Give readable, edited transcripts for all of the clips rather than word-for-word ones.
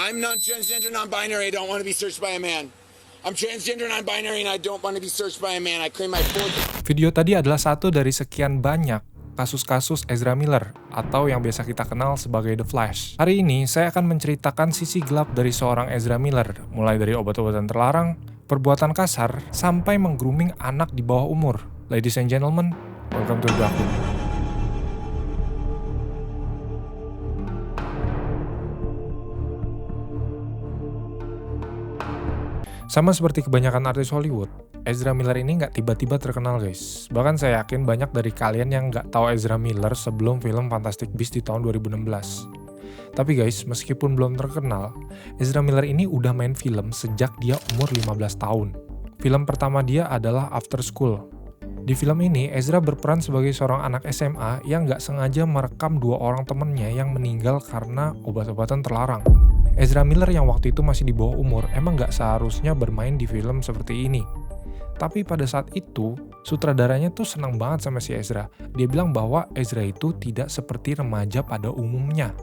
I'm not transgender, non-binary. I don't want to be searched by a man. I'm transgender, non-binary, and I don't want to be searched by a man. I claim my full... Video tadi adalah satu dari sekian banyak kasus-kasus Ezra Miller atau yang biasa kita kenal sebagai The Flash. Hari ini saya akan menceritakan sisi gelap dari seorang Ezra Miller, mulai dari obat-obatan terlarang, perbuatan kasar, sampai meng-grooming anak di bawah umur. Ladies and gentlemen, welcome to the Dark Room. Sama seperti kebanyakan artis Hollywood, Ezra Miller ini nggak tiba-tiba terkenal guys. Bahkan saya yakin banyak dari kalian yang nggak tahu Ezra Miller sebelum film Fantastic Beasts di tahun 2016. Tapi guys, meskipun belum terkenal, Ezra Miller ini udah main film sejak dia umur 15 tahun. Film pertama dia adalah After School. Di film ini, Ezra berperan sebagai seorang anak SMA yang nggak sengaja merekam 2 orang temennya yang meninggal karena obat-obatan terlarang. Ezra Miller yang waktu itu masih di bawah umur emang gak seharusnya bermain di film seperti ini. Tapi pada saat itu, sutradaranya tuh senang banget sama si Ezra. Dia bilang bahwa Ezra itu tidak seperti remaja pada umumnya.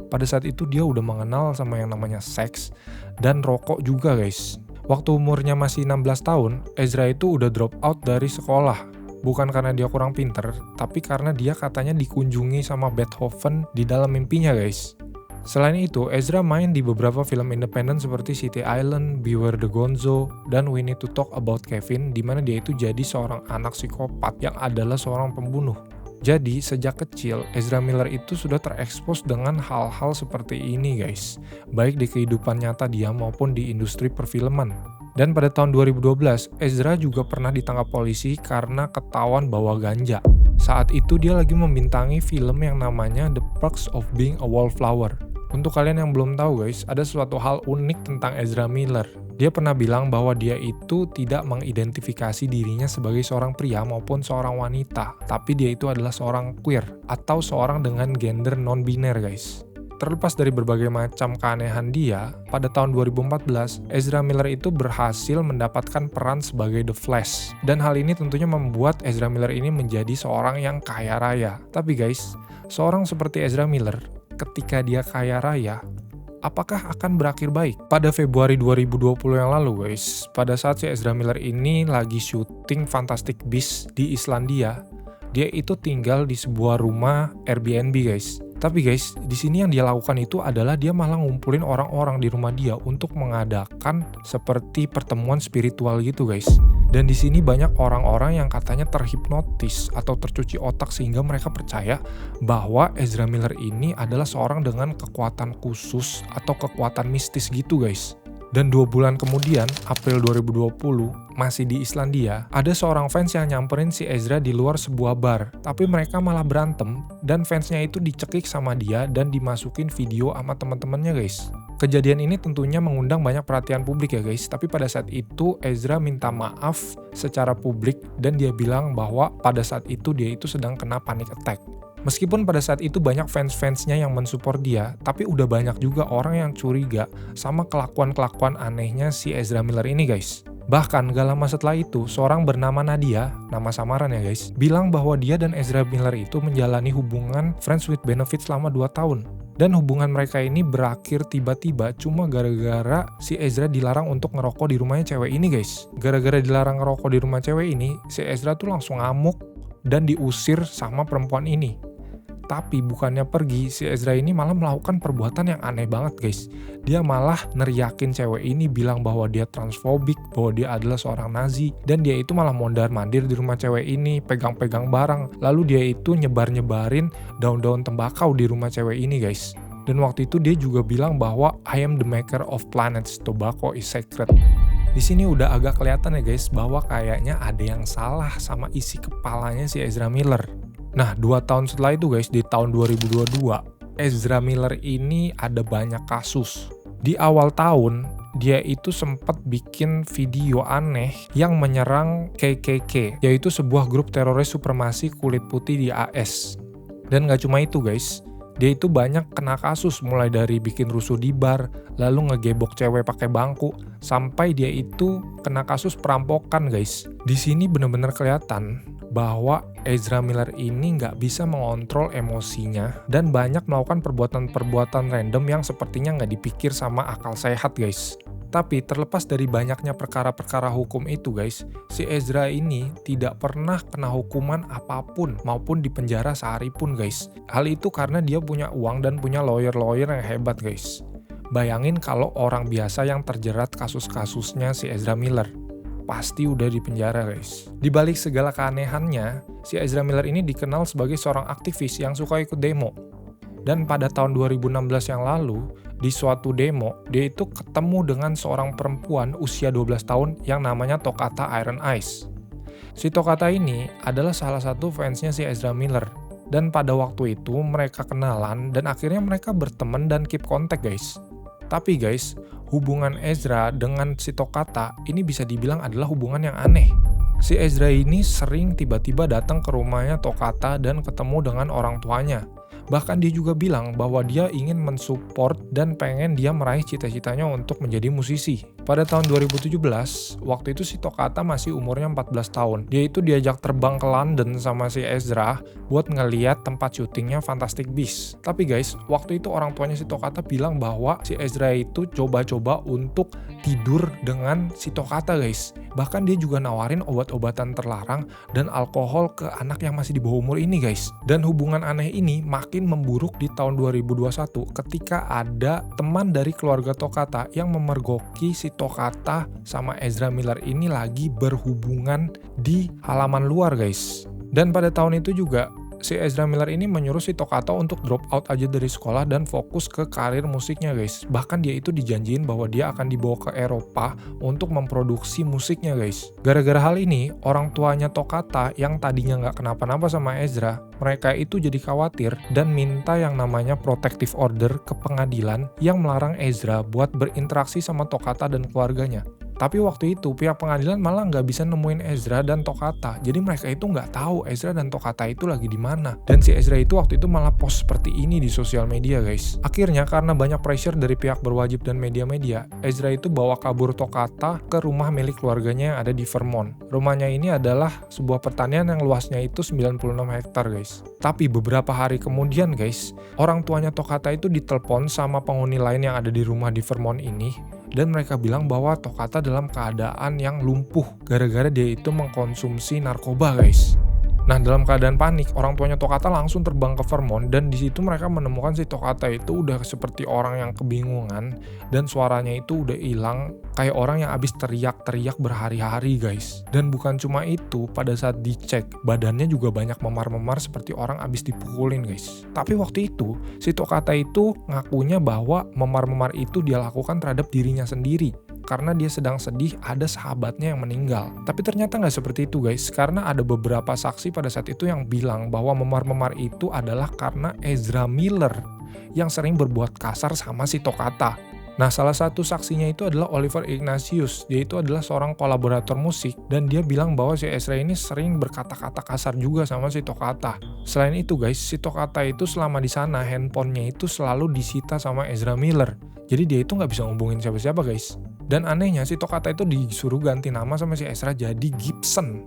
Pada saat itu dia udah mengenal sama yang namanya seks dan rokok juga guys. Waktu umurnya masih 16 tahun, Ezra itu udah drop out dari sekolah. Bukan karena dia kurang pinter, tapi karena dia katanya dikunjungi sama Beethoven di dalam mimpinya guys. Selain itu, Ezra main di beberapa film independen seperti City Island, Beware the Gonzo, dan We Need to Talk About Kevin, di mana dia itu jadi seorang anak psikopat yang adalah seorang pembunuh. Jadi, sejak kecil, Ezra Miller itu sudah terekspos dengan hal-hal seperti ini guys, baik di kehidupan nyata dia maupun di industri perfilman. Dan pada tahun 2012, Ezra juga pernah ditangkap polisi karena ketahuan bawa ganja. Saat itu dia lagi membintangi film yang namanya The Perks of Being a Wallflower. Untuk kalian yang belum tahu guys, ada suatu hal unik tentang Ezra Miller. Dia pernah bilang bahwa dia itu tidak mengidentifikasi dirinya sebagai seorang pria maupun seorang wanita, tapi dia itu adalah seorang queer atau seorang dengan gender non-biner guys. Terlepas dari berbagai macam keanehan dia, pada tahun 2014, Ezra Miller itu berhasil mendapatkan peran sebagai The Flash. Dan hal ini tentunya membuat Ezra Miller ini menjadi seorang yang kaya raya. Tapi guys, seorang seperti Ezra Miller, ketika dia kaya raya, apakah akan berakhir baik? Pada Februari 2020 yang lalu guys, pada saat si Ezra Miller ini lagi syuting Fantastic Beasts di Islandia, dia itu tinggal di sebuah rumah Airbnb guys. Tapi guys, di sini yang dia lakukan itu adalah dia malah ngumpulin orang-orang di rumah dia untuk mengadakan seperti pertemuan spiritual gitu guys. Dan di sini banyak orang-orang yang katanya terhipnotis atau tercuci otak sehingga mereka percaya bahwa Ezra Miller ini adalah seorang dengan kekuatan khusus atau kekuatan mistis gitu guys. Dan 2 bulan kemudian, April 2020, masih di Islandia, ada seorang fans yang nyamperin si Ezra di luar sebuah bar. Tapi mereka malah berantem, dan fansnya itu dicekik sama dia dan dimasukin video sama teman-temannya guys. Kejadian ini tentunya mengundang banyak perhatian publik ya guys, tapi pada saat itu Ezra minta maaf secara publik dan dia bilang bahwa pada saat itu dia itu sedang kena panic attack. Meskipun pada saat itu banyak fans-fansnya yang mensupport dia, tapi udah banyak juga orang yang curiga sama kelakuan-kelakuan anehnya si Ezra Miller ini guys. Bahkan gak lama setelah itu, seorang bernama Nadia, nama samaran ya guys, bilang bahwa dia dan Ezra Miller itu menjalani hubungan friends with benefits selama 2 tahun. Dan hubungan mereka ini berakhir tiba-tiba cuma gara-gara si Ezra dilarang untuk ngerokok di rumahnya cewek ini guys. Gara-gara dilarang ngerokok di rumah cewek ini, si Ezra tuh langsung ngamuk dan diusir sama perempuan ini. Tapi bukannya pergi, si Ezra ini malah melakukan perbuatan yang aneh banget guys. Dia malah neriakin cewek ini bilang bahwa dia transfobik, bahwa dia adalah seorang Nazi. Dan dia itu malah mondar-mandir di rumah cewek ini, pegang-pegang barang. Lalu dia itu nyebar-nyebarin daun-daun tembakau di rumah cewek ini guys. Dan waktu itu dia juga bilang bahwa I am the maker of planets, tobacco is sacred. Di sini udah agak kelihatan ya guys bahwa kayaknya ada yang salah sama isi kepalanya si Ezra Miller. Nah, 2 tahun setelah itu guys, di tahun 2022, Ezra Miller ini ada banyak kasus. Di awal tahun, dia itu sempat bikin video aneh yang menyerang KKK, yaitu sebuah grup teroris supremasi kulit putih di AS. Dan gak cuma itu guys, dia itu banyak kena kasus mulai dari bikin rusuh di bar, lalu ngegebok cewek pakai bangku, sampai dia itu kena kasus perampokan guys. Di sini benar-benar kelihatan bahwa Ezra Miller ini nggak bisa mengontrol emosinya dan banyak melakukan perbuatan-perbuatan random yang sepertinya nggak dipikir sama akal sehat guys. Tapi terlepas dari banyaknya perkara-perkara hukum itu guys, si Ezra ini tidak pernah kena hukuman apapun maupun dipenjara sehari pun guys. Hal itu karena dia punya uang dan punya lawyer-lawyer yang hebat guys. Bayangin kalau orang biasa yang terjerat kasus-kasusnya si Ezra Miller, pasti udah dipenjara guys. Di balik segala keanehannya, si Ezra Miller ini dikenal sebagai seorang aktivis yang suka ikut demo. Dan pada tahun 2016 yang lalu, di suatu demo, dia itu ketemu dengan seorang perempuan usia 12 tahun yang namanya Tokata Iron Eyes. Si Tokata ini adalah salah satu fansnya si Ezra Miller. Dan pada waktu itu mereka kenalan dan akhirnya mereka berteman dan keep kontak guys. Tapi guys, hubungan Ezra dengan si Tokata ini bisa dibilang adalah hubungan yang aneh. Si Ezra ini sering tiba-tiba datang ke rumahnya Tokata dan ketemu dengan orang tuanya. Bahkan dia juga bilang bahwa dia ingin mensupport dan pengen dia meraih cita-citanya untuk menjadi musisi. Pada tahun 2017, waktu itu si Tokata masih umurnya 14 tahun. Dia itu diajak terbang ke London sama si Ezra buat ngeliat tempat syutingnya Fantastic Beasts. Tapi guys, waktu itu orang tuanya si Tokata bilang bahwa si Ezra itu coba-coba untuk tidur dengan si Tokata guys. Bahkan dia juga nawarin obat-obatan terlarang dan alkohol ke anak yang masih di bawah umur ini guys. Dan hubungan aneh ini makin memburuk di tahun 2021 ketika ada teman dari keluarga Tokata yang memergoki si Tokata sama Ezra Miller ini lagi berhubungan di halaman luar guys. Dan pada tahun itu juga si Ezra Miller ini menyuruh si Tokata untuk drop out aja dari sekolah dan fokus ke karir musiknya guys. Bahkan dia itu dijanjiin bahwa dia akan dibawa ke Eropa untuk memproduksi musiknya guys. Gara-gara hal ini, orang tuanya Tokata yang tadinya nggak kenapa-napa sama Ezra, mereka itu jadi khawatir dan minta yang namanya protective order ke pengadilan yang melarang Ezra buat berinteraksi sama Tokata dan keluarganya. Tapi waktu itu pihak pengadilan malah nggak bisa nemuin Ezra dan Tokata. Jadi mereka itu nggak tahu Ezra dan Tokata itu lagi di mana. Dan si Ezra itu waktu itu malah post seperti ini di sosial media guys. Akhirnya karena banyak pressure dari pihak berwajib dan media-media, Ezra itu bawa kabur Tokata ke rumah milik keluarganya yang ada di Vermont. Rumahnya ini adalah sebuah pertanian yang luasnya itu 96 hektar guys. Tapi beberapa hari kemudian guys, orang tuanya Tokata itu ditelepon sama penghuni lain yang ada di rumah di Vermont ini. Dan mereka bilang bahwa Tokata dalam keadaan yang lumpuh gara-gara dia itu mengkonsumsi narkoba guys. Nah, dalam keadaan panik, orang tuanya Tokata langsung terbang ke Vermont dan di situ mereka menemukan si Tokata itu udah seperti orang yang kebingungan dan suaranya itu udah hilang kayak orang yang abis teriak-teriak berhari-hari guys. Dan bukan cuma itu, pada saat dicek badannya juga banyak memar-memar seperti orang abis dipukulin guys. Tapi waktu itu si Tokata itu ngakunya bahwa memar-memar itu dia lakukan terhadap dirinya sendiri. Karena dia sedang sedih ada sahabatnya yang meninggal. Tapi ternyata nggak seperti itu guys, karena ada beberapa saksi pada saat itu yang bilang bahwa memar-memar itu adalah karena Ezra Miller yang sering berbuat kasar sama si Tokata. Nah, salah satu saksinya itu adalah Oliver Ignatius. Dia itu adalah seorang kolaborator musik dan dia bilang bahwa si Ezra ini sering berkata-kata kasar juga sama si Tokata. Selain itu guys, si Tokata itu selama di sana handphonenya itu selalu disita sama Ezra Miller. Jadi dia itu nggak bisa ngubungin siapa-siapa guys. Dan anehnya si Tokata itu disuruh ganti nama sama si Ezra jadi Gibson.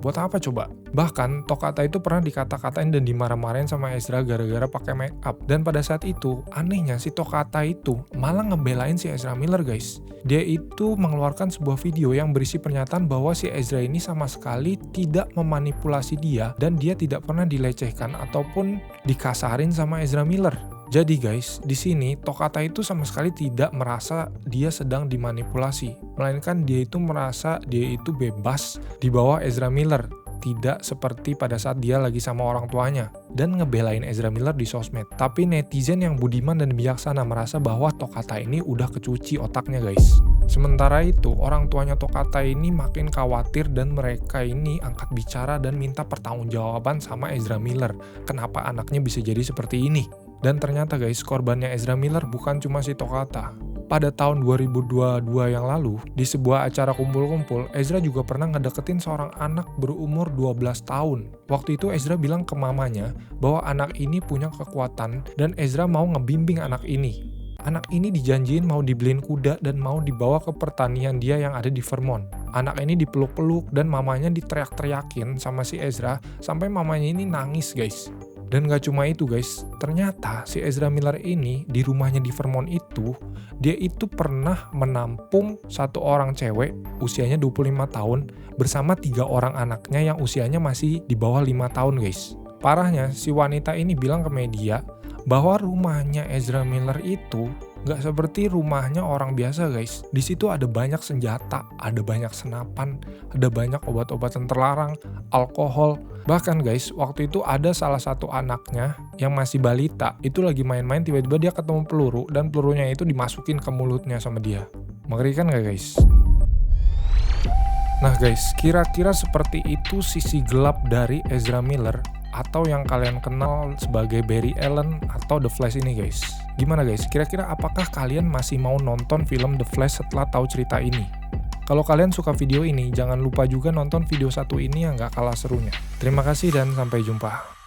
Buat apa coba? Bahkan Tokata itu pernah dikata-katain dan dimarah-marahin sama Ezra gara-gara pakai make up. Dan pada saat itu, anehnya si Tokata itu malah ngebelain si Ezra Miller guys. Dia itu mengeluarkan sebuah video yang berisi pernyataan bahwa si Ezra ini sama sekali tidak memanipulasi dia dan dia tidak pernah dilecehkan ataupun dikasarin sama Ezra Miller. Jadi guys, di sini Tokata itu sama sekali tidak merasa dia sedang dimanipulasi, melainkan dia itu merasa dia itu bebas di bawah Ezra Miller, tidak seperti pada saat dia lagi sama orang tuanya dan ngebelain Ezra Miller di sosmed. Tapi netizen yang budiman dan bijaksana merasa bahwa Tokata ini udah kecuci otaknya guys. Sementara itu, orang tuanya Tokata ini makin khawatir dan mereka ini angkat bicara dan minta pertanggungjawaban sama Ezra Miller. Kenapa anaknya bisa jadi seperti ini? Dan ternyata guys, korbannya Ezra Miller bukan cuma si Tokata. Pada tahun 2022 yang lalu, di sebuah acara kumpul-kumpul, Ezra juga pernah ngedeketin seorang anak berumur 12 tahun. Waktu itu Ezra bilang ke mamanya bahwa anak ini punya kekuatan dan Ezra mau ngebimbing anak ini. Anak ini dijanjiin mau dibeliin kuda dan mau dibawa ke pertanian dia yang ada di Vermont. anak ini dipeluk-peluk dan mamanya diteriak-teriakin sama si Ezra sampai mamanya ini nangis guys. Dan gak cuma itu guys, ternyata si Ezra Miller ini di rumahnya di Vermont itu, dia itu pernah menampung satu orang cewek usianya 25 tahun bersama 3 orang anaknya yang usianya masih di bawah 5 tahun guys. Parahnya si wanita ini bilang ke media bahwa rumahnya Ezra Miller itu gak seperti rumahnya orang biasa guys. Di situ ada banyak senjata, ada banyak senapan, ada banyak obat-obatan terlarang, alkohol. Bahkan guys, waktu itu ada salah satu anaknya yang masih balita, itu lagi main-main tiba-tiba dia ketemu peluru dan pelurunya itu dimasukin ke mulutnya sama dia. Mengerikan gak guys? Nah guys, kira-kira seperti itu sisi gelap dari Ezra Miller atau yang kalian kenal sebagai Barry Allen atau The Flash ini guys. Gimana guys, kira-kira apakah kalian masih mau nonton film The Flash setelah tahu cerita ini? Kalau kalian suka video ini, jangan lupa juga nonton video satu ini yang gak kalah serunya. Terima kasih dan sampai jumpa.